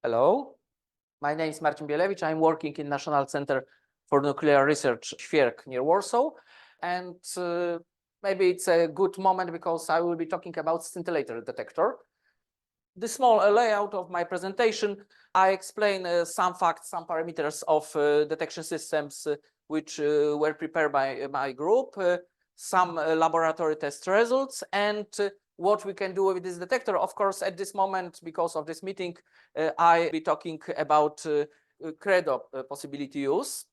Hello, my name is Marcin Bielewicz. I'm working in National Center for Nuclear Research, Świerk, near Warsaw. And maybe it's a good moment because I will be talking about scintillator detector. The small layout of my presentation, I explain some facts, some parameters of detection systems which were prepared by my group, some laboratory test results, and what we can do with this detector. Of course, at this moment, because of this meeting, I'll be talking about CREDO possibility use.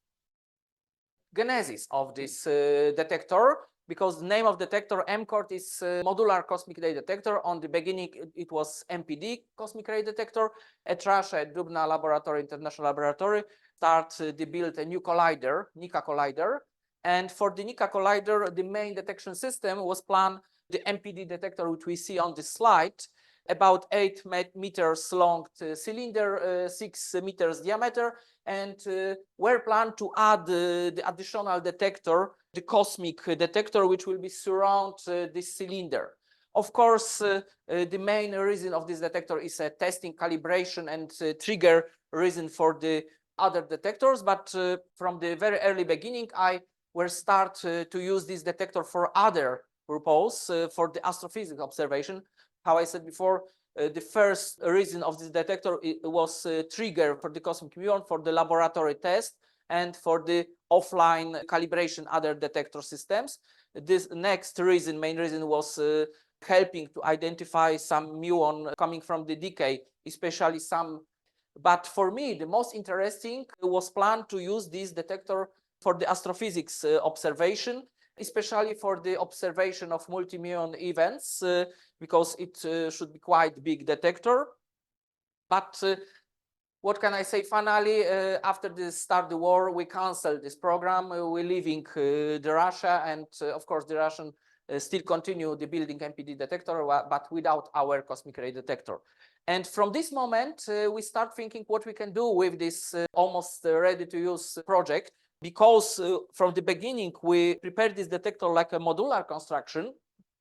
Genesis of this detector, because the name of detector MCORD is Modular Cosmic Ray Detector. On the beginning, it was MPD Cosmic Ray Detector. At Russia, at Dubna Laboratory, International Laboratory, they built a new collider, NICA collider. And for the NICA collider, the main detection system was planned the MPD detector, which we see on this slide, about 8 meters long cylinder, 6 meters diameter, and were planned to add the additional detector, the cosmic detector, which will be surround this cylinder. Of course, the main reason of this detector is a testing, calibration, and trigger reason for the other detectors. But from the very early beginning, I will start to use this detector for other purpose, for the astrophysics observation. How I said before, the first reason of this detector was trigger for the cosmic muon, for the laboratory test, and for the offline calibration other detector systems. This next reason, main reason, was helping to identify some muon coming from the decay, especially some. But for me, the most interesting was planned to use this detector for the astrophysics observation, especially for the observation of multi-muon events, because it should be quite big detector. But what can I say? Finally, after the start of the war, we canceled this program. We're leaving the Russia, and of course, the Russian still continue the building MPD detector, but without our cosmic ray detector. And from this moment, we start thinking what we can do with this almost ready-to-use project. Because from the beginning, we prepared this detector like a modular construction.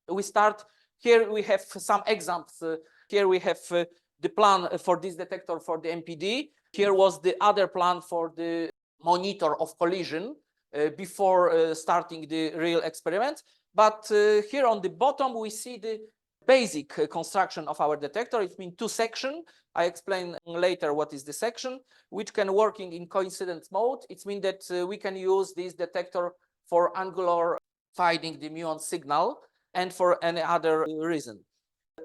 We start, here we have some examples. Here we have the plan for this detector for the MPD. Here was the other plan for the monitor of collision before starting the real experiment. But here on the bottom, we see the basic construction of our detector. It means 2 sections. I explain later what is the section, which can working in coincidence mode. It means that we can use this detector for angular finding the muon signal and for any other reason.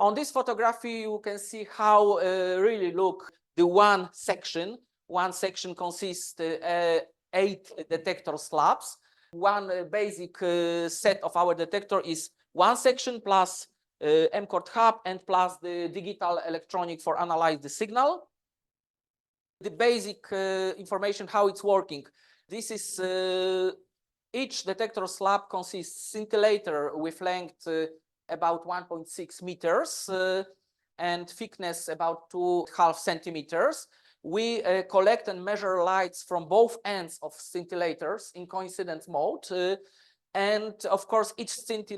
On this photography, you can see how really look the one section. One section consists 8 detector slabs. One basic set of our detector is one section plus MCORD hub and plus the digital electronic for analyze the signal. The basic information how it's working. This is each detector slab consists scintillator with length about 1.6 meters and thickness about 2.5 centimeters. We collect and measure lights from both ends of scintillators in coincidence mode. And of course, each end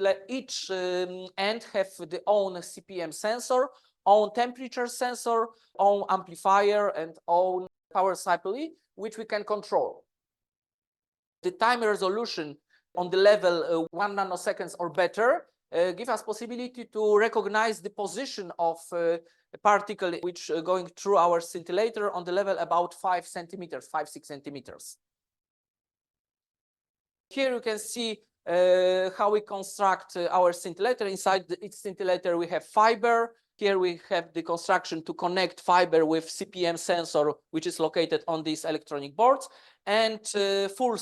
have the own CPM sensor, own temperature sensor, own amplifier, and own power supply, which we can control. The time resolution on the level 1 nanoseconds or better give us possibility to recognize the position of a particle which going through our scintillator on the level about 5 centimeters, 5-6 centimeters. Here you can see how we construct our scintillator. Inside each scintillator, we have fiber. Here we have the construction to connect fiber with CPM sensor, which is located on these electronic boards. And full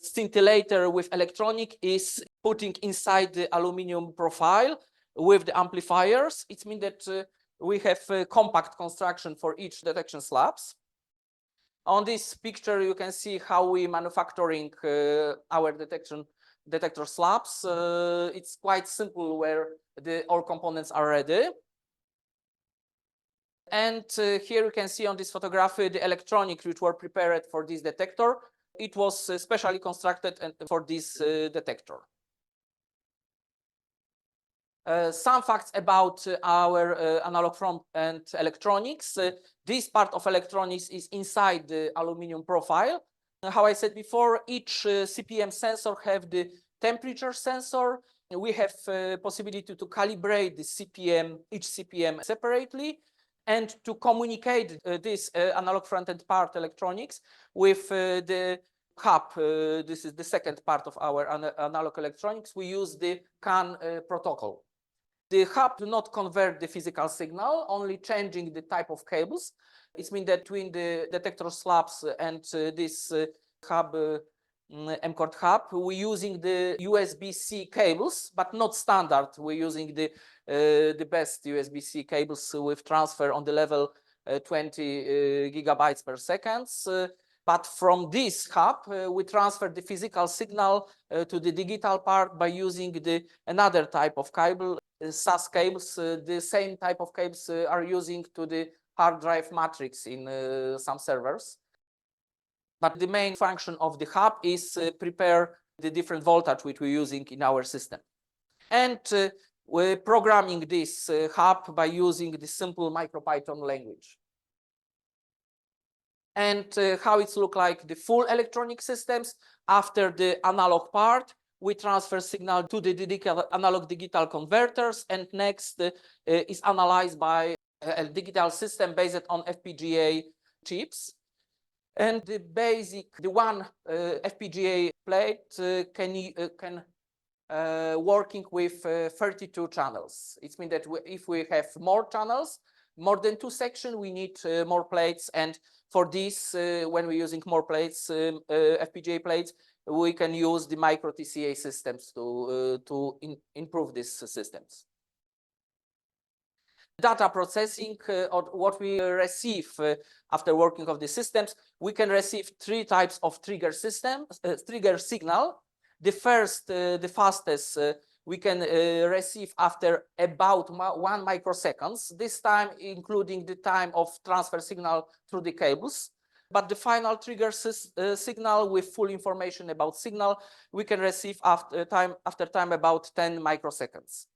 scintillator with electronic is putting inside the aluminum profile with the amplifiers. It means that we have a compact construction for each detection slabs. On this picture, you can see how we manufacturing our detector slabs. It's quite simple where all components are ready. And here you can see on this photography the electronics which were prepared for this detector. It was specially constructed for this detector. Some facts about our analog front-end electronics. This part of electronics is inside the aluminum profile. How I said before, each CPM sensor have the temperature sensor. We have possibility to calibrate the CPM, each CPM separately, and to communicate this analog front-end part electronics with the hub. This is the second part of our analog electronics. We use the CAN protocol. The hub do not convert the physical signal, only changing the type of cables. It means that between the detector slabs and this hub, MCORD hub, we're using the USB-C cables, but not standard. We're using the best USB-C cables with transfer on the level 20 gigabytes per second. But from this hub, we transfer the physical signal to the digital part by using another type of cable, SAS cables. The same type of cables are using to the hard drive matrix in some servers. But the main function of the hub is prepare the different voltage which we're using in our system. And we're programming this hub by using the simple MicroPython language. And how it looks like the full electronic systems. After the analog part, we transfer signal to the analog digital converters, and next is analyzed by a digital system based on FPGA chips. And the one FPGA plate can working with 32 channels. It means that if we have more channels, more than 2 sections, we need more plates. And for this, when we're using more plates, FPGA plates, we can use the micro TCA systems to improve these systems. Data processing, or what we receive after working of the systems, we can receive 3 types of trigger signal. The first, the fastest, we can receive after about 1 microseconds, this time including the time of transfer signal through the cables. But the final trigger signal with full information about signal, we can receive after time about 10 microseconds.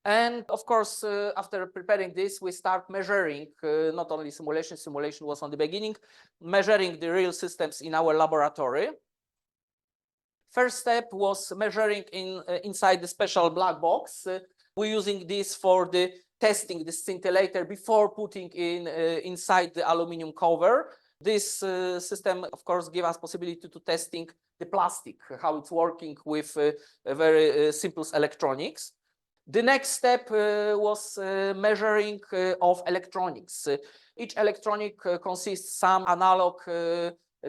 And of course, after preparing this, we start measuring, not only simulation was on the beginning, measuring the real systems in our laboratory. First step was measuring inside the special black box. We're using this for the testing the scintillator before putting inside the aluminum cover. This system, of course, gives us possibility to testing the plastic, how it's working with very simple electronics. The next step was measuring of electronics. Each electronic consists some analog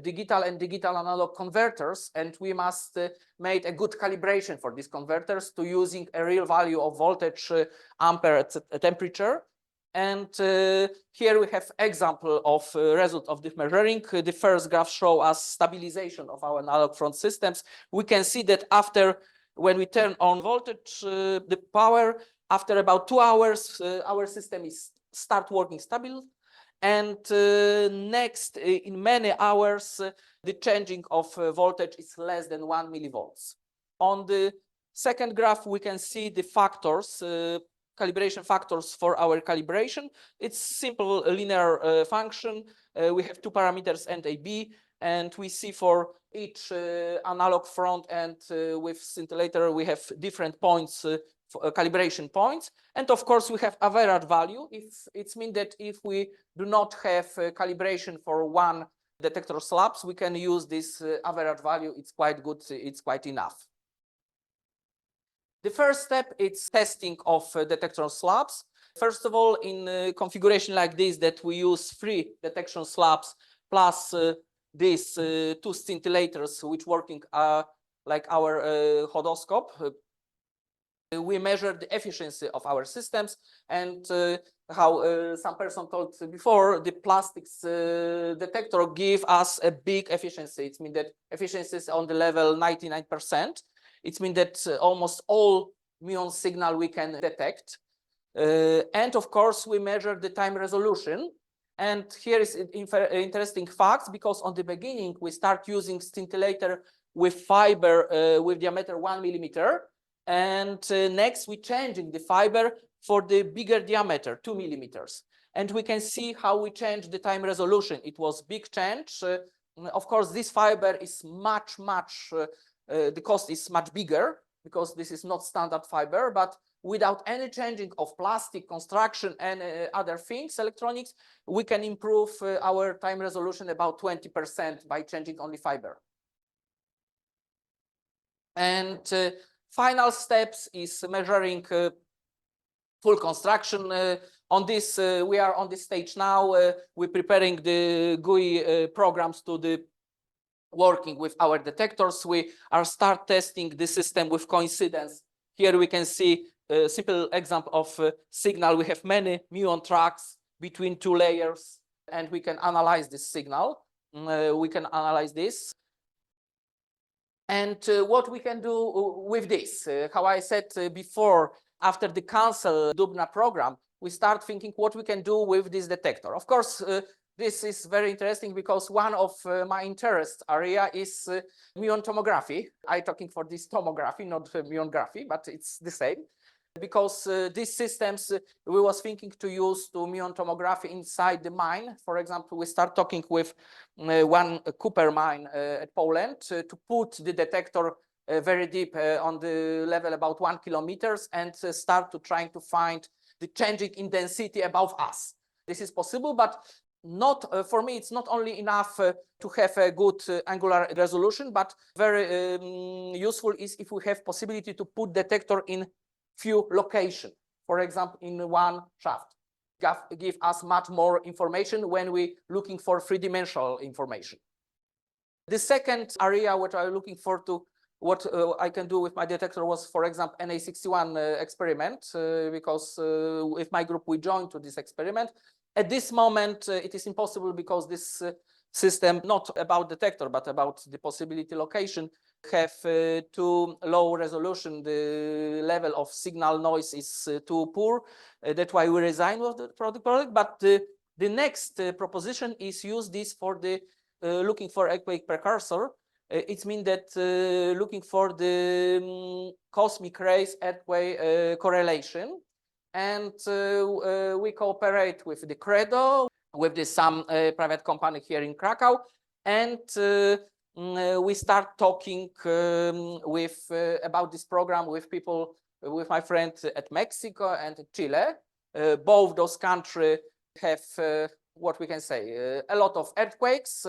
digital and digital analog converters, and we must make a good calibration for these converters to using a real value of voltage, ampere, temperature. And here we have example of result of this measuring. The first graph shows us stabilization of our analog front systems. We can see that after when we turn on voltage, the power, after about 2 hours, our system is start working stable. And next, in many hours, the changing of voltage is less than 1 millivolts. On the second graph, we can see the factors, calibration factors for our calibration. It's simple linear function. We have 2 parameters and a b, and we see for each analog front and with scintillator, we have different points, calibration points. And of course, we have average value. It means that if we do not have calibration for one detector slabs, we can use this average value. It's quite good. It's quite enough. The first step is testing of detector slabs. First of all, in a configuration like this, that we use 3 detection slabs plus these 2 scintillators, which working like our hodoscope. We measure the efficiency of our systems, and how some person told before, the plastics detector give us a big efficiency. It means that efficiency is on the level 99%. It means that almost all muon signal we can detect. And of course, we measure the time resolution. And here is interesting facts, because on the beginning, we start using scintillator with fiber with diameter 1 millimeter. And next, we're changing the fiber for the bigger diameter, 2 millimeters. And we can see how we change the time resolution. It was big change. Of course, this fiber is much, the cost is much bigger because this is not standard fiber, but without any changing of plastic construction and other things, electronics, we can improve our time resolution about 20% by changing only fiber. And final steps is measuring full construction. On this, we are on this stage now. We're preparing the GUI programs to the working with our detectors. We are start testing the system with coincidence. Here we can see a simple example of signal. We have many muon tracks between two layers, and we can analyze this signal. We can analyze this. And what we can do with this, how I said before, after the cancel Dubna program, we start thinking what we can do with this detector. Of course, this is very interesting because one of my interest area is muon tomography. I'm talking for this tomography, not muonography, but it's the same. Because these systems we was thinking to use to muon tomography inside the mine. For example, we start talking with one copper mine at Poland to put the detector very deep on the level about 1 kilometer and start to trying to find the changing intensity above us. This is possible, but not for me. It's not only enough to have a good angular resolution, but very useful is if we have possibility to put detector in few location, for example, in one shaft, give us much more information when we looking for three-dimensional information. The second area what I'm looking for to what I can do with my detector was, for example, Na61 experiment, because with my group we joined to this experiment. At this moment, it is impossible because this system, not about detector, but about the possibility location, have too low resolution. The level of signal noise is too poor. That's why we resign with the product. But the next proposition is use this for the looking for earthquake precursor. It means that looking for the cosmic rays earthquake correlation. And we cooperate with the CREDO, with some private company here in Krakow, and we start talking with about this program with people, with my friend at Mexico and Chile. Both those countries have what we can say a lot of earthquakes,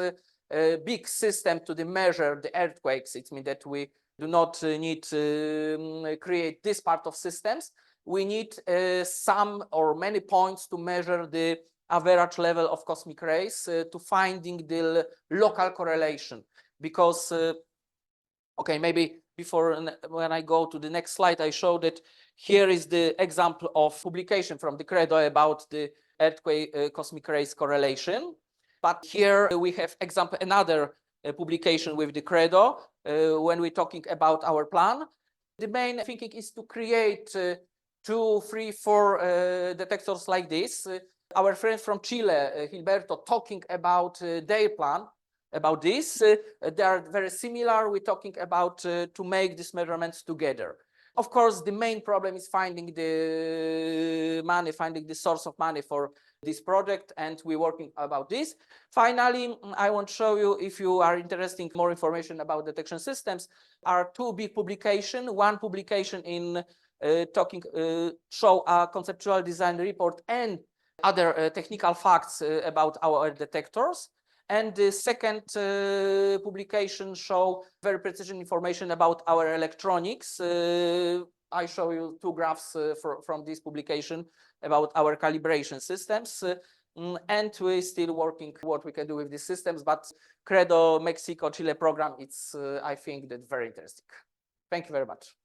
big system to measure the earthquakes. It means that we do not need to create this part of systems. We need some or many points to measure the average level of cosmic rays to finding the local correlation. Because, okay, maybe before when I go to the next slide, I show that here is the example of publication from the CREDO about the earthquake cosmic rays correlation. But here we have example another publication with the CREDO when we're talking about our plan. The main thinking is to create 2, 3, 4 detectors like this. Our friend from Chile, Gilberto, talking about their plan about this. They are very similar. We're talking about to make these measurements together. Of course, the main problem is finding the money, finding the source of money for this project, and we're working about this. Finally, I want to show you, if you are interested in more information about detection systems, are 2 big publications. One publication in show a conceptual design report and other technical facts about our detectors. And the second publication show very precision information about our electronics. I show you 2 graphs from this publication about our calibration systems. And we're still working what we can do with these systems, but CREDO Mexico Chile program, it's I think that very interesting. Thank you very much.